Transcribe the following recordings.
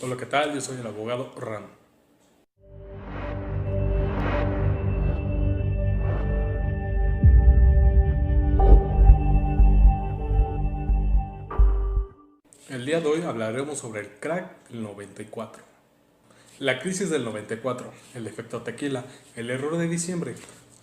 Hola, ¿qué tal? Yo soy el abogado Ram. El día de hoy hablaremos sobre el crack del 94. La crisis del 94, el efecto tequila, el error de diciembre.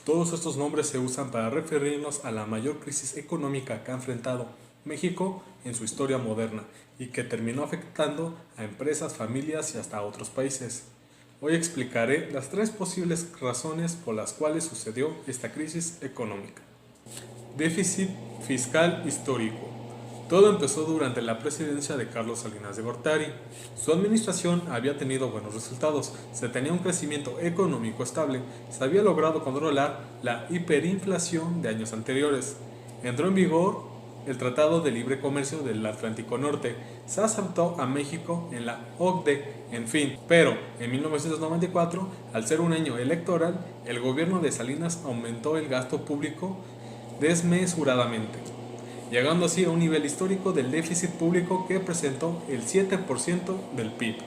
Todos estos nombres se usan para referirnos a la mayor crisis económica que ha enfrentado México en su historia moderna y que terminó afectando a empresas, familias y hasta a otros países. Hoy explicaré las tres posibles razones por las cuales sucedió esta crisis económica. Déficit fiscal histórico. Todo empezó durante la presidencia de Carlos Salinas de Gortari. Su administración había tenido buenos resultados, se tenía un crecimiento económico estable, se había logrado controlar la hiperinflación de años anteriores. Entró en vigor el Tratado de Libre Comercio del Atlántico Norte, se aceptó a México en la OCDE, en fin. Pero en 1994, al ser un año electoral, el gobierno de Salinas aumentó el gasto público desmesuradamente, llegando así a un nivel histórico del déficit público que presentó el 7% del PIB.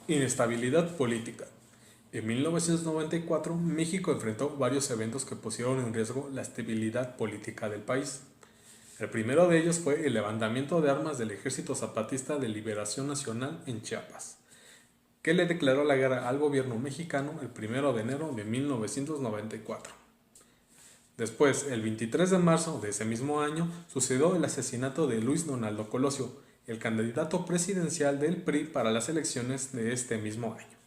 Inestabilidad política. En 1994, México enfrentó varios eventos que pusieron en riesgo la estabilidad política del país. El primero de ellos fue el levantamiento de armas del Ejército Zapatista de Liberación Nacional en Chiapas, que le declaró la guerra al gobierno mexicano el 1 de enero de 1994. Después, el 23 de marzo de ese mismo año, sucedió el asesinato de Luis Donaldo Colosio, el candidato presidencial del PRI para las elecciones de este mismo año.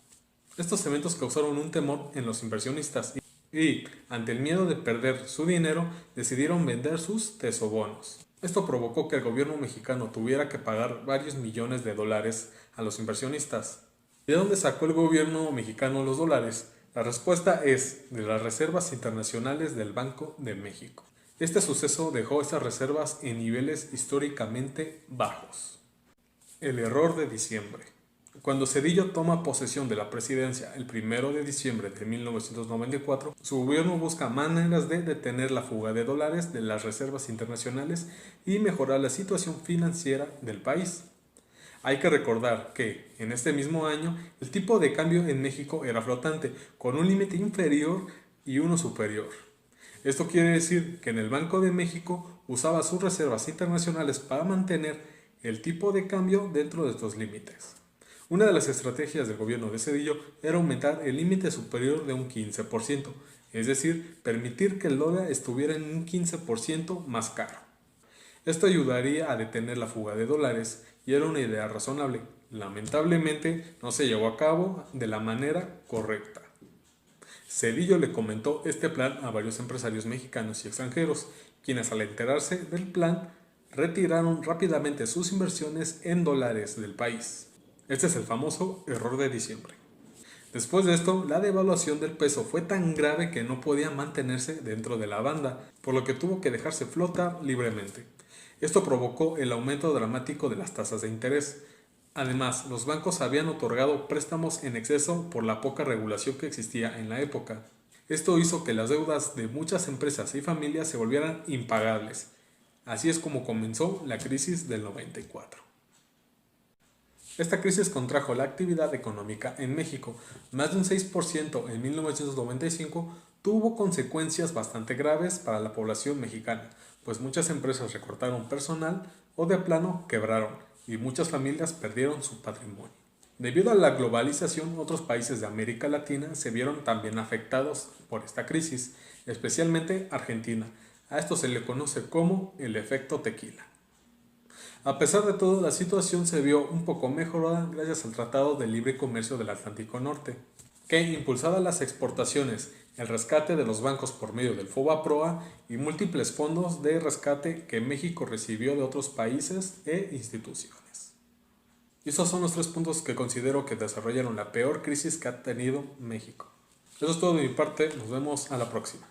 Estos eventos causaron un temor en los inversionistas y, ante el miedo de perder su dinero, decidieron vender sus tesobonos. Esto provocó que el gobierno mexicano tuviera que pagar varios millones de dólares a los inversionistas. ¿De dónde sacó el gobierno mexicano los dólares? La respuesta es de las reservas internacionales del Banco de México. Este suceso dejó estas reservas en niveles históricamente bajos. El error de diciembre. Cuando Zedillo toma posesión de la presidencia el 1 de diciembre de 1994, su gobierno busca maneras de detener la fuga de dólares de las reservas internacionales y mejorar la situación financiera del país. Hay que recordar que, en este mismo año, el tipo de cambio en México era flotante, con un límite inferior y uno superior. Esto quiere decir que en el Banco de México usaba sus reservas internacionales para mantener el tipo de cambio dentro de estos límites. Una de las estrategias del gobierno de Zedillo era aumentar el límite superior de un 15%, es decir, permitir que el dólar estuviera en un 15% más caro. Esto ayudaría a detener la fuga de dólares y era una idea razonable. Lamentablemente no se llevó a cabo de la manera correcta. Zedillo le comentó este plan a varios empresarios mexicanos y extranjeros, quienes al enterarse del plan retiraron rápidamente sus inversiones en dólares del país. Este es el famoso error de diciembre. Después de esto, la devaluación del peso fue tan grave que no podía mantenerse dentro de la banda, por lo que tuvo que dejarse flotar libremente. Esto provocó el aumento dramático de las tasas de interés. Además, los bancos habían otorgado préstamos en exceso por la poca regulación que existía en la época. Esto hizo que las deudas de muchas empresas y familias se volvieran impagables. Así es como comenzó la crisis del 94. Esta crisis contrajo la actividad económica en México. Más de un 6% en 1995 tuvo consecuencias bastante graves para la población mexicana, pues muchas empresas recortaron personal o de plano quebraron y muchas familias perdieron su patrimonio. Debido a la globalización, otros países de América Latina se vieron también afectados por esta crisis, especialmente Argentina. A esto se le conoce como el efecto tequila. A pesar de todo, la situación se vio un poco mejorada gracias al Tratado de Libre Comercio del Atlántico Norte, que impulsaba las exportaciones, el rescate de los bancos por medio del FOBAPROA y múltiples fondos de rescate que México recibió de otros países e instituciones. Y esos son los tres puntos que considero que desarrollaron la peor crisis que ha tenido México. Eso es todo de mi parte, nos vemos a la próxima.